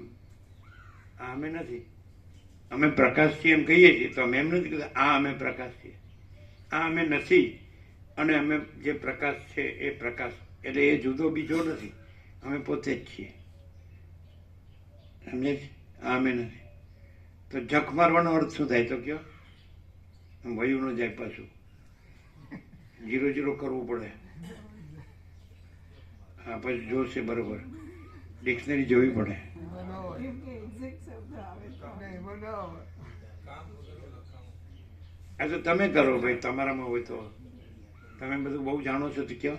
આ અમે નથી, અમે પ્રકાશ છીએ એમ કહીએ છીએ, તો અમે એમ નથી કીધું આ અમે પ્રકાશ છીએ. આ અમે નથી અને અમે જે પ્રકાશ છે એ પ્રકાશ, એટલે એ જુદો બીજો નથી, અમે પોતે જ છીએ. સમજે છે? આ અમે નથી. તો જખ મારવાનો અર્થ શું થાય તો કયો? વયું ન જાય, પાછું 0-0 કરવું પડે. હા, પછી જોશે બરોબર, ડિક્શનરી જોવી પડે. આ તો તમે કરો ભાઈ, તમારામાં હોય તો. તમે બધું બહુ જાણો છો તો કયો.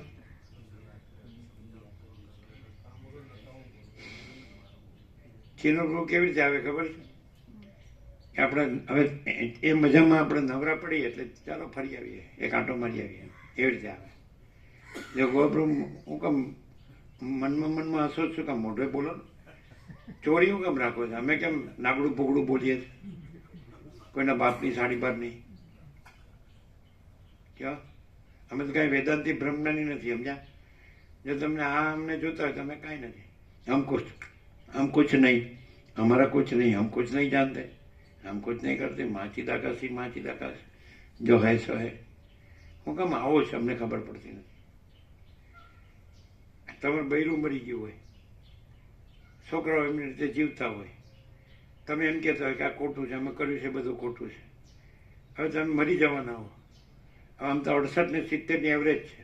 ચીનો કેવી રીતે આવે ખબર છે? કે આપણે હવે એ મજામાં આપણે નવરા પડીએ એટલે ચાલો ફરી આવીએ, એક આંટો મારી આવીએ, એવી રીતે આવે. જો ગોબરું હું કામ મનમાં હસો જ છું, કામ મોઢે બોલો ને? ચોરી હું કેમ રાખો છો? અમે કેમ નાગડું ભોગડું બોલીએ છીએ? કોઈના બાપની સાડી બાર નહીં. ક્યાં અમે તો કાંઈ વેદાંતિ બ્રહ્મજ્ઞાની નથી, સમજ્યા? જો તમને આ અમને જોતા હોય તમે કાંઈ નથી. हम कुछ नहीं, हमारा कुछ नहीं, हम कुछ नहीं जानते, हम कुछ नहीं करते, माचिद आकाश जो है સો है. હું કામ આવો છે અમને ખબર પડતી નથી. તમારું બૈરું મરી ગયું હોય, છોકરાઓ એમની રીતે જીવતા હોય, તમે એમ કહેતા હોય કે આ ખોટું છે, અમે કર્યું છે બધું ખોટું છે. હવે તમે મરી જવાના હો. હવે આમ તો 68 ને 70 એવરેજ છે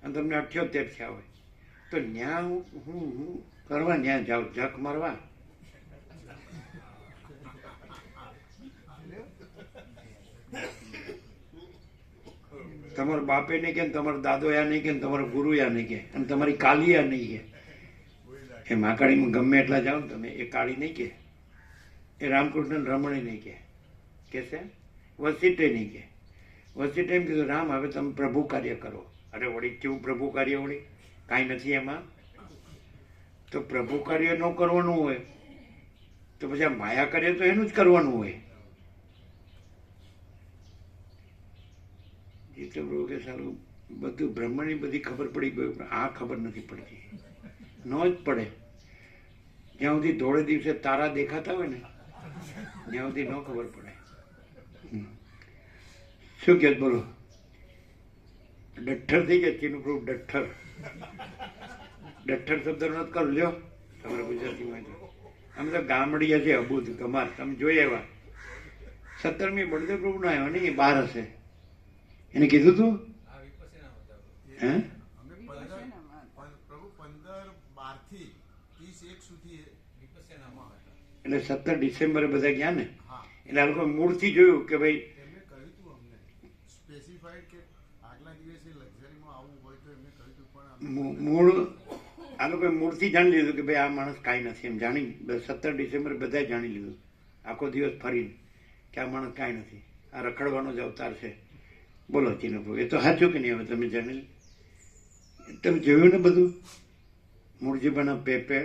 અને તમને 78 થયા હોય, તો ન્યા હું કરવા ન્યા જાઉં જખ મારવા? તમારા બાપે નહીં કે, તમારો દાદો યા નહીં કે, તમારો ગુરુ યા નહીં કે, અને તમારી કાલી યા નહીં કે. એ માકાળીમાં ગમે એટલા જાઓ ને તમે, એ કાળી નહીં કે, એ રામકૃષ્ણ રમણી નહીં કે છે, વસીટે નહીં કે. વસીટે એમ કીધું રામ હવે તમે પ્રભુ કાર્ય કરો. અરે વળી કેવું પ્રભુ કાર્ય? વળી કાંઈ નથી એમાં. તો પ્રભુ કાર્ય ન કરવાનું હોય તો પછી આ માયા કાર્ય તો એનું જ કરવાનું હોય. એટલે પ્રભુ કે સારું બધું બ્રહ્મની બધી ખબર પડી ગયું, પણ આ ખબર નથી પડતી. ન જ પડે જ્યાં સુધી ધોળે દિવસે તારા દેખાતા હોય ને ત્યાં સુધી ન ખબર પડે. શું કે બોલો? ડઠ્ઠર થઈ ગયા ચીનું પ્રભુ, ડઠ્ઠર. ડઠ્ઠર શબ્દ નથી કરું લ્યો તમારા ગુજરાતીમાં. આમ તો ગામડિયા છે અબુધ કમાર, તમે જોઈ એવા. 17મી બળદેવ પ્રભુ ના આવ્યો ને, એ 12 હશે. એને કીધું તું હે? પ્રભુ 15/12 થી 30/1 સુધી વિપસ્યનામાં હતા. એટલે 17 ડિસેમ્બરે બધા ગયા ને, એટલે આ લોકો મૂળથી જોયું કે ભાઈ એમને કહ્યું હતું અમને સ્પેસિફાઈડ કે આગલા દિવસે લક્ઝરીમાં આવવું હોય તો એમને કહ્યું હતું, પણ મૂળ આ લોકોએ મૂળથી જાણી લીધું કે ભાઈ આ માણસ કાંઈ નથી એમ જાણી. 17 ડિસેમ્બરે બધાએ જાણી લીધું આખો દિવસ ફરીને કે આ માણસ કાંઈ નથી, આ રખડવાનો જ અવતાર છે. બોલો ચીનુ, એ તો સાચું કે નહીં? હવે તમે જાણી, તમે જોયું ને બધું મૂળજીબાના પેપે,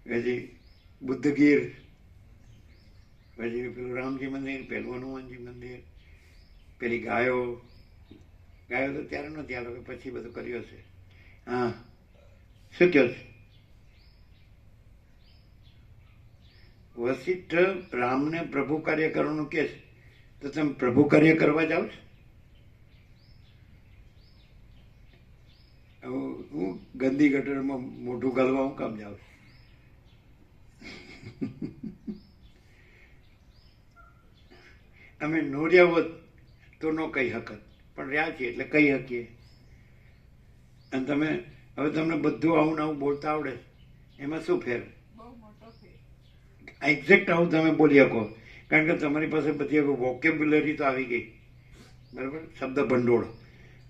પછી બુદ્ધગીર, પછી પેલું રામજી મંદિર, પેલું હનુમાનજી મંદિર, પેલી ગાયો તો ત્યારે નહોતી, આ લોકો પછી બધું કર્યું છે. હા, શું કહો છો? વશિષ્ઠ રામને પ્રભુ કાર્ય કરવાનું કે છે, તો તમે પ્રભુ કાર્ય કરવા જાઓ છો? હું ગંદી ગટરમાં મોઢું ગાલવા હું કામ જાઉં છું? અમે નો રહ્યા હોત તો ન કહી શકત, પણ રહ્યા છીએ એટલે કહી શકીએ. અને તમે હવે તમને બધું આવું ને આવું બોલતા આવડે, એમાં શું ફેર? એક્ઝેક્ટ આવું તમે બોલી શકો, કારણ કે તમારી પાસે બધી વોકેબ્યુલરી તો આવી ગઈ, બરાબર, શબ્દ ભંડોળ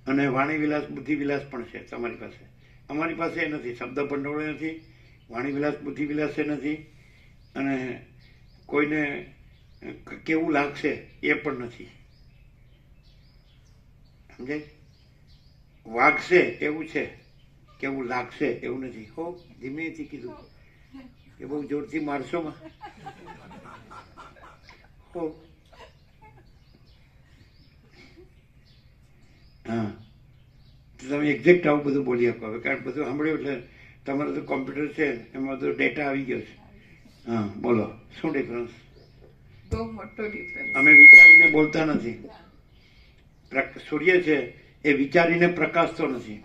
અને વાણીવિલાસ બુદ્ધિવિલાસ પણ છે તમારી પાસે. અમારી પાસે એ નથી, શબ્દ ભંડોળ નથી, વાણીવિલાસ બુદ્ધિવિલાસ એ નથી, અને કોઈને કેવું લાગશે એ પણ નથી. સમજાય? વાગશે એવું છે, કેવું લાગશે એવું નથી. હો, ધીમેથી કીધું કે બહુ જોરથી મારશો માં. હો, હા, તમે એક્ઝેક્ટ આવું બધું બોલી શકો હવે, કારણ બધું સાંભળ્યું એટલે તમારું તો કોમ્પ્યુટર છે એમાં બધો ડેટા આવી ગયો છે. હા, બોલો, શું ડિફરન્સ? બહુ મોટો ડિફરન્સ. અમે વિચારીને બોલતા નથી. સૂર્ય છે એ વિચારીને પ્રકાશતો નથી,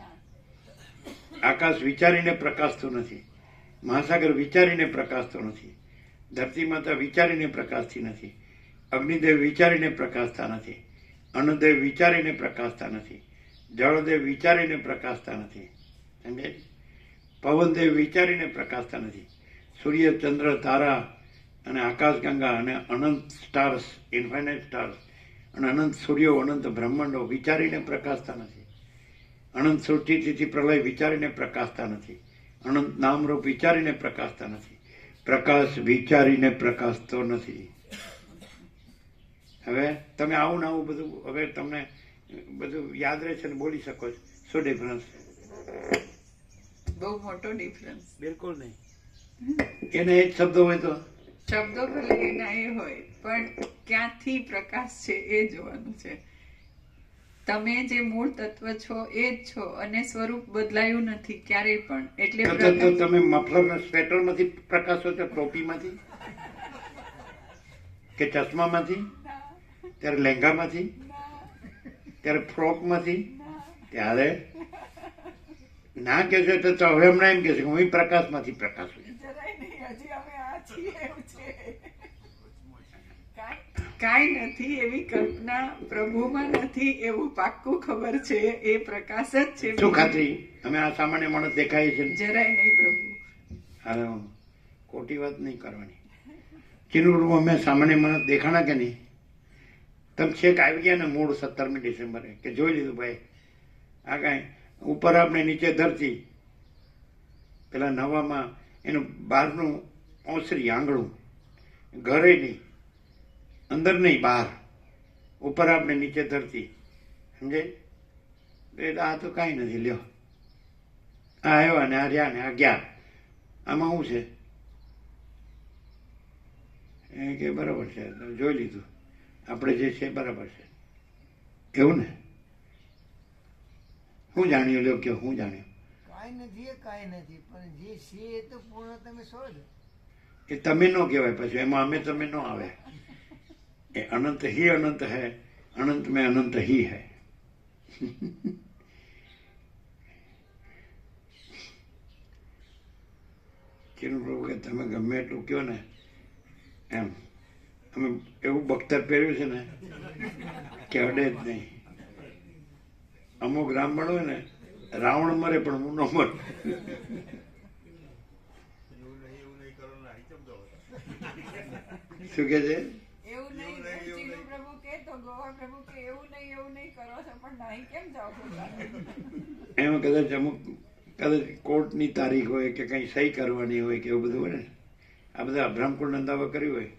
આકાશ વિચારીને પ્રકાશતું નથી, મહાસાગર વિચારીને પ્રકાશતો નથી, ધરતી માતા વિચારીને પ્રકાશતી નથી, અગ્નિદેવ વિચારીને પ્રકાશતા નથી, અન્નદેવ વિચારીને પ્રકાશતા નથી, જળદેવ વિચારીને પ્રકાશતા નથી, સમજાય? પવનદેવ વિચારીને પ્રકાશતા નથી. સૂર્ય, ચંદ્ર, તારા અને આકાશગંગા અને અનંત સ્ટાર્સ, ઇન્ફાઇનાઇટ સ્ટાર્સ અને અનંત સૂર્યો, અનંત બ્રહ્માંડો વિચારીને પ્રકાશતા નથી. અનંત સૃષ્ટિથી પ્રલય વિચારીને પ્રકાશતા નથી. અનંત નામરૂપ વિચારીને પ્રકાશતા નથી. પ્રકાશ વિચારીને પ્રકાશતો નથી. હવે તમે આવું ને આવું બધું હવે તમને બધું યાદ રહે છે ને બોલી શકો છો. શું ડિફરન્સ? બહુ મોટો ડિફરન્સ. બિલકુલ નહીં. એને એ જ શબ્દો હોય તો શબ્દો ભલે એના એ હોય, પણ ક્યાંથી પ્રકાશ છે એ જોવાનું છે. તમે જે મૂળ તત્વ છો એ જ છો, અને સ્વરૂપ બદલાયું નથી ક્યારેય પણ. એટલે તો તમે મફલર સ્વેટર માંથી પ્રકાશો છો, ટોપીમાંથી કે ચશ્મામાંથી, ત્યારે લહેંગામાંથી, ત્યારે ફ્રોકમાંથી, ત્યારે ના કે છે તો હવે હમણાં એમ કે છે કે હું પ્રકાશમાંથી પ્રકાશું. કાંઈ નથી એવી કલ્પના પ્રભુમાં નથી એવું પાક્કું ખબર છે. એ પ્રકાશ જ છે. શું ખાતરી? અમે આ સામાન્ય માણસ દેખાય છે? જરાય નહીં પ્રભુ. હા, ખોટી વાત નહીં કરવાની. ચીનું અમે સામાન્ય માણસ દેખાણા કે નહીં? તમે છેક આવી ગયા ને મૂળ 17મી ડિસેમ્બરે કે જોઈ લીધું ભાઈ આ કાંઈ ઉપર આપણે નીચે ધરતી, પેલા નવામાં એનું બહારનું ઓસરી આંગણું, ઘરે નહીં, અંદર નહીં, બહાર, ઉપર આપણે નીચે ધરતી, સમજાય? એટલે આ તો કાંઈ નથી. લ્યો, આ આવ્યા ને આ રહ્યા ને આ ગયા, આમાં શું છે? એ કે બરાબર છે, જોઈ લીધું, આપણે જે છે બરાબર છે, એવું ને? હું જાણ્યું? લ્યો કે હું જાણ્યું? કાંઈ નથી, પણ જે છે એ તો પૂર્ણ તમે છો જ. એ તમે નો કહેવાય, પછી એમાં અમે તમે નો આવે. એ અનંત હી અનંત હૈ, અનંત મેં અનંત હી હૈ. ચીનું પ્રભુ કે તમે ગમે એટલું કહો ને એમ, અમે એવું બખ્તર પહેર્યું છે ને કે અડે જ નહીં. અમુક બ્રાહ્મણ હોય ને, રાવણ મરે પણ હું ન મર. શું કે છે? એવું નહીં ચીનુ પ્રભુ કે તો ગોવા પ્રભુ કે એવું નહીં કરો છો, પણ નહીં કેમ જાઓ છો? એમાં કદાચ અમુક કદાચ કોર્ટની તારીખ હોય કે કંઈ સહી કરવાની હોય કે એવું બધું હોય ને, આ બધા અભ્રામકુળ નંદાવા કર્યું હોય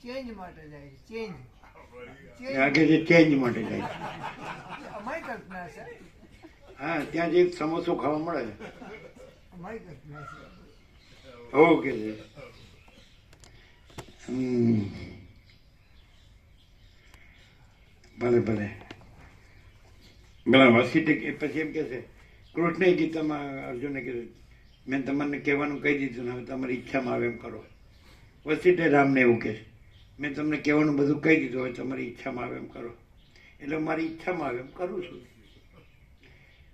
ચેન્જ માટે જાય છે ચેન્જ આગે જે ચેન્જ માટે જાય છે. અમારી કલ્પના છે હા, ત્યાં જે સમોસો ખાવા મળે અમારી કલ્પના છે ઓકે છે. ભલે ભલે ભલા વસીટે પછી એમ કે છે કૃષ્ણ ગીતામાં અર્જુને કીધું મેં તમને કહેવાનું કહી દીધું ને હવે તમારી ઈચ્છામાં આવે એમ કરો. વસીટે રામને એવું કહે છે મેં તમને કહેવાનું બધું કહી દીધું હવે તમારી ઈચ્છામાં આવે એમ કરો. એટલે મારી ઈચ્છામાં આવે એમ કરું છું.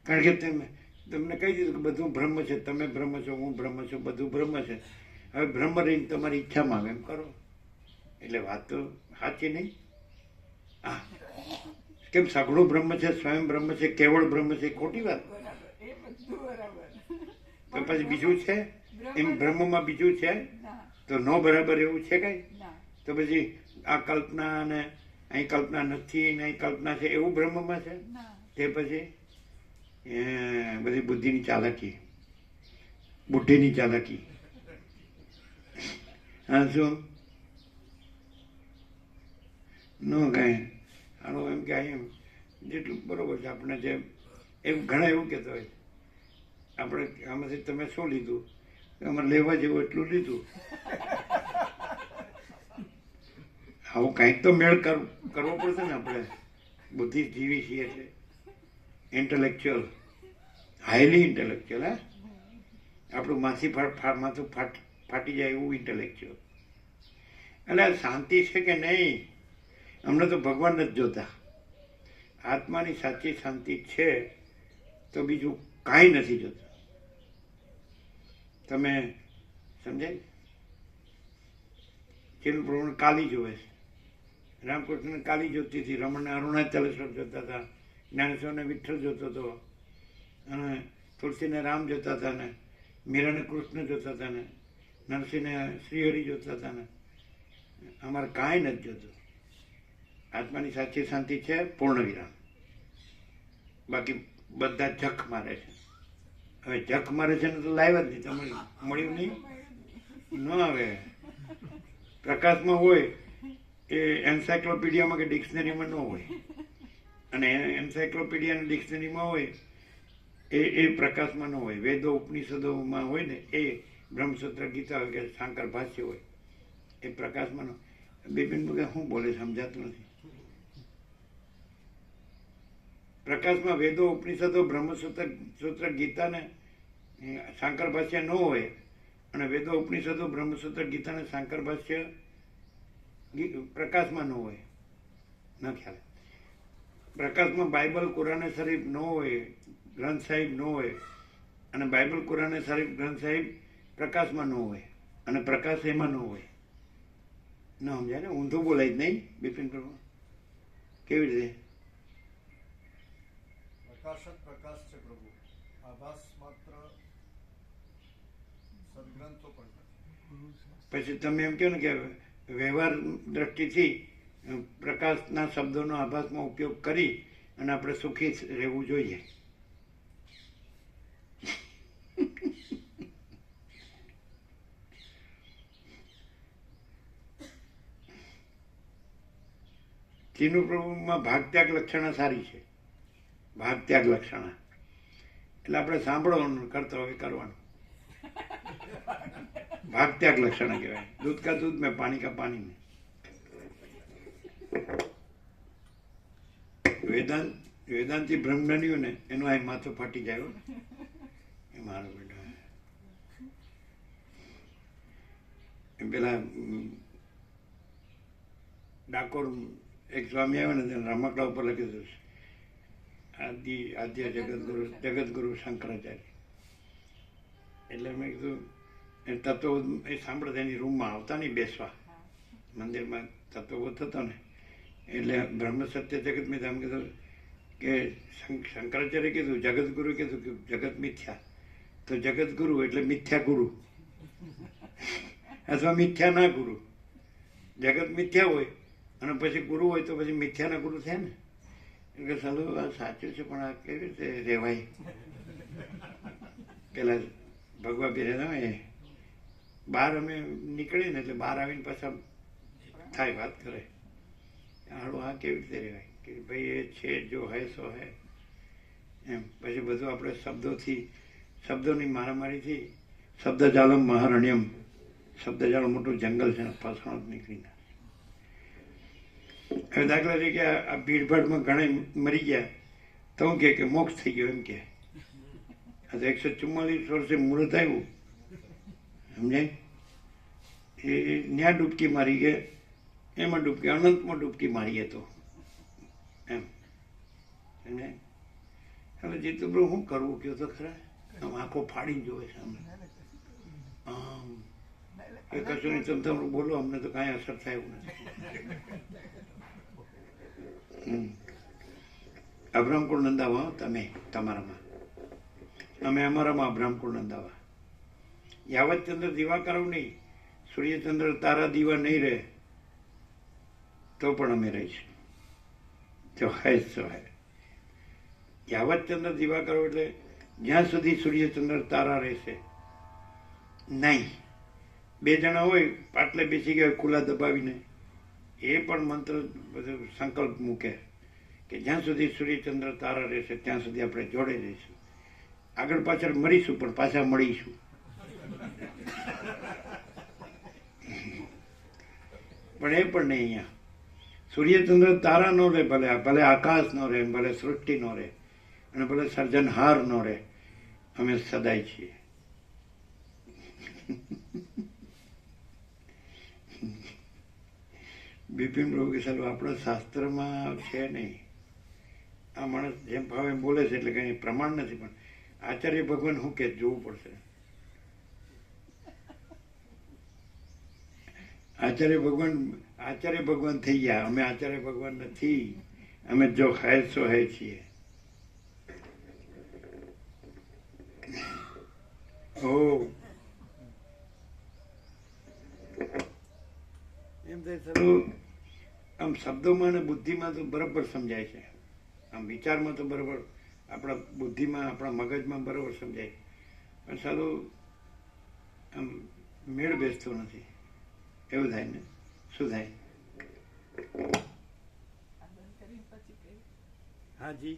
કારણ કે તમને કહી દીધું કે બધું બ્રહ્મ છે, તમે બ્રહ્મ છો, હું બ્રહ્મ છું, બધું બ્રહ્મ છે. હવે બ્રહ્મ રહીને તમારી ઈચ્છામાં આવે એમ કરો. એટલે વાત તો સાચી નહીં. હા, કેમ સઘળું બ્રહ્મ છે, સ્વયં બ્રહ્મ છે, કેવળ બ્રહ્મ છે, ખોટી વાત. તો પછી બીજું છે એમ બ્રહ્મમાં બીજું છે તો નો બરાબર એવું છે કઈ? તો પછી આ કલ્પના અને અહીં કલ્પના નથી ને અહીં કલ્પના છે એવું બ્રહ્મમાં છે? તે પછી બધી બુદ્ધિની ચાલાકી, બુદ્ધિની ચાલાકી. હા, શું નો કાંઈ આનું એમ કે એમ જેટલું બરોબર છે આપણે જે એવું ઘણા એવું કહેતા હોય આપણે આમાંથી તમે શું લીધું? અમારે લેવા જેવું એટલું લીધું. આવું કંઈક તો મેળ કરવો પડશે ને. આપણે બુદ્ધિજીવી છીએ એટલે ઇન્ટેલેક્ચ્યુઅલ, હાઈલી ઇન્ટેલેક્ચ્યુઅલ. હા, આપણું માથું ફાટી જાય એવું ઇન્ટેલેક્ચ્યુઅલ. એટલે આ શાંતિ છે કે નહીં? અમને તો ભગવાન નથી જોતા. આત્માની સાચી શાંતિ છે તો બીજું કાંઈ નથી જોતું. તમે સમજાય? જેનું પ્રમાણે કાલી જોવે છે. રામકૃષ્ણને કાલી જોતી હતી, રમણને અરુણાચલેશ્વર જોતા હતા, જ્ઞાનેશ્વરને વિઠ્ઠલ જોતો હતો, અને તુલસીને રામ જોતા હતા, ને મીરાને કૃષ્ણ જોતા હતા, ને નરસિંહને શ્રીહરિ જોતા હતા. ને અમારે કાંઈ નથી જોતું. આત્માની સાચી શાંતિ છે પૂર્ણ વિરામ. બાકી બધા જખ મારે છે. હવે જખ મારે છે ને તો લાવ્યા જ નહીં. તમને મળ્યું નહીં ન આવે. પ્રકાશમાં હોય એ એન્સાયક્લોપીડિયામાં કે ડિક્શનરીમાં ન હોય, અને એન્સાયક્લોપીડિયા અને ડિક્શનરીમાં હોય એ પ્રકાશમાં ન હોય. વેદો ઉપનિષદોમાં હોય ને એ બ્રહ્મસૂત્ર ગીતા હોય કે શાંકર ભાષ્ય હોય એ પ્રકાશમાં ન. બિપિન કે શું બોલે સમજાતું નથી. પ્રકાશમાં વેદો ઉપનિષદો બ્રહ્મસૂત્ર ગીતા ને શાંકર ભાષ્ય ન હોય, અને વેદો ઉપનિષદો બ્રહ્મસૂત્ર ગીતા ને શાંકર ભાષ્ય પ્રકાશમાં ન હોય. ન ખ્યાલ. પ્રકાશમાં બાઇબલ કુરાને શરીફ ન હોય, ગ્રંથ સાહિબ ન હોય, અને બાઇબલ કુરાને શરીફ ગ્રંથ સાહિબ પ્રકાશમાં ન હોય, અને પ્રકાશ એમાં ન હોય. ન સમજાય ને? ઊંધું બોલાય જ નહીં બિપિન પ્રભુ. કેવી રીતે? પ્રકાશક પ્રકાશ છે પ્રભુ, આભાસ માત્ર સદગ્રંથો પણ નથી. પછી તમે એમ કહો ને કે વ્યવહાર દ્રષ્ટિથી પ્રકાશના શબ્દોનો આભાસમાં ઉપયોગ કરી અને આપણે સુખી રહેવું જોઈએ. ચીનુ પ્રભુમાં ભાગત્યાગ લક્ષણા સારી છે. ભાગત્યાગ લક્ષણા એટલે આપણે સાંભળવાનું, કરતા હોય કરવાનું. ભાગત્યાગ લક્ષણા કહેવાય. દૂધ કા દૂધ મેં, પાણી કા પાણી મેં. વેદાંતિ બ્રહ્મજ્ઞાનીઓ ને એનું આ માથું ફાટી જાય. એ મારો બેટો એમ પેલા ડાકોર એક સ્વામી આવ્યો ને તેને રમકડા ઉપર લખ્યું આદ્ય જગતગુરુ શંકરાચાર્ય. એટલે મેં કીધું એ તત્વો એ સાંભળતા એની રૂમમાં આવતા નહીં બેસવા, મંદિરમાં તત્વો થતો ને એટલે બ્રહ્મ સત્ય જગત મિથ્યા. એમ કીધું કે શંકરાચાર્ય કીધું, જગતગુરુ કીધું કે જગત મિથ્યા, તો જગતગુરુ એટલે મિથ્યા ગુરુ અથવા મિથ્યા ના ગુરુ. જગત મિથ્યા હોય અને પછી ગુરુ હોય તો પછી મિથ્યાના ગુરુ થયા ને. એટલે સાલું આ સાચું છે પણ આ કેવી રીતે રહેવાય? પેલા ભગવા પીરે એ બહાર અમે નીકળીએ ને એટલે બહાર આવીને પાછા થાય વાત કરે હાલો આ કેવી રીતે રહેવાય કે ભાઈ એ છે જો હે સો હે એમ પછી બધું આપણે શબ્દોની મારામારીથી શબ્દજાલમ મહારણ્યમ શબ્દજાળ મોટું જંગલ છે ફસણો જ નીકળી ના હવે દાખલા તરીકે આ ભીડભાડમાં ઘણા મરી ગયા તો હું કે મોક્ષ થઈ ગયો એમ કે આ તો 144 વર્ષે મુહૂર્ત આવ્યું સમજાય એ ન્યા ડૂબકી મારી ગયા એમાં ડૂબકી અનંતમાં ડૂબકી મારીએ તો એમ સમજાય હવે જીતુભાઈ શું કરવું કયો તો ખરા આમ આંખો ફાડીને જોવે છે અમને આમ એ કશું નહીં તમે તમારું બોલો અમને તો કાંઈ અસર થાય એવું નથી અબ્રામકુળ નંદાવા તમે તમારામાં અમે અમારામાં અબ્રામકુળ નંદાવા યાવત ચંદ્ર દિવાકરો નહીં સૂર્યચંદ્ર તારા દીવા નહીં રહે તો પણ અમે રહીશું જો હે સો હે યાવત ચંદ્ર દિવાકરો એટલે જ્યાં સુધી સૂર્યચંદ્ર તારા રહેશે નહીં બે જણા હોય પાટલે બેસી ગયા ખુલ્લા દબાવીને એ પણ મંત્ર બધું સંકલ્પ મૂકે કે જ્યાં સુધી સૂર્યચંદ્ર તારા રહેશે ત્યાં સુધી આપણે જોડે રહીશું આગળ પાછળ મરીશું પણ પાછા મળીશું પણ એ પણ નહીં અહીંયા સૂર્યચંદ્ર તારા નો રહે ભલે આકાશ નો રહે ભલે સૃષ્ટિ નો રહે અને ભલે સર્જનહાર નો રહે અમે સદાય છીએ બિપિન પ્રભુ કે સાહેબ આપણા શાસ્ત્રમાં છે નહીં આ માણસ જેમ ભાવે બોલે છે એટલે કંઈ પ્રમાણ નથી પણ આચાર્ય ભગવાન શું કે જોવું પડશે આચાર્ય ભગવાન થઈ ગયા અમે આચાર્ય ભગવાન નથી અમે જો હે સો હે છીએ એમ થાય આમ શબ્દોમાં અને બુદ્ધિમાં તો બરાબર સમજાય છે આમ વિચારમાં તો બરાબર આપણા બુદ્ધિમાં આપણા મગજમાં બરાબર સમજાય પણ સારું આમ મેળ બેસતો નથી એવું થાય ને શું થાય હા જી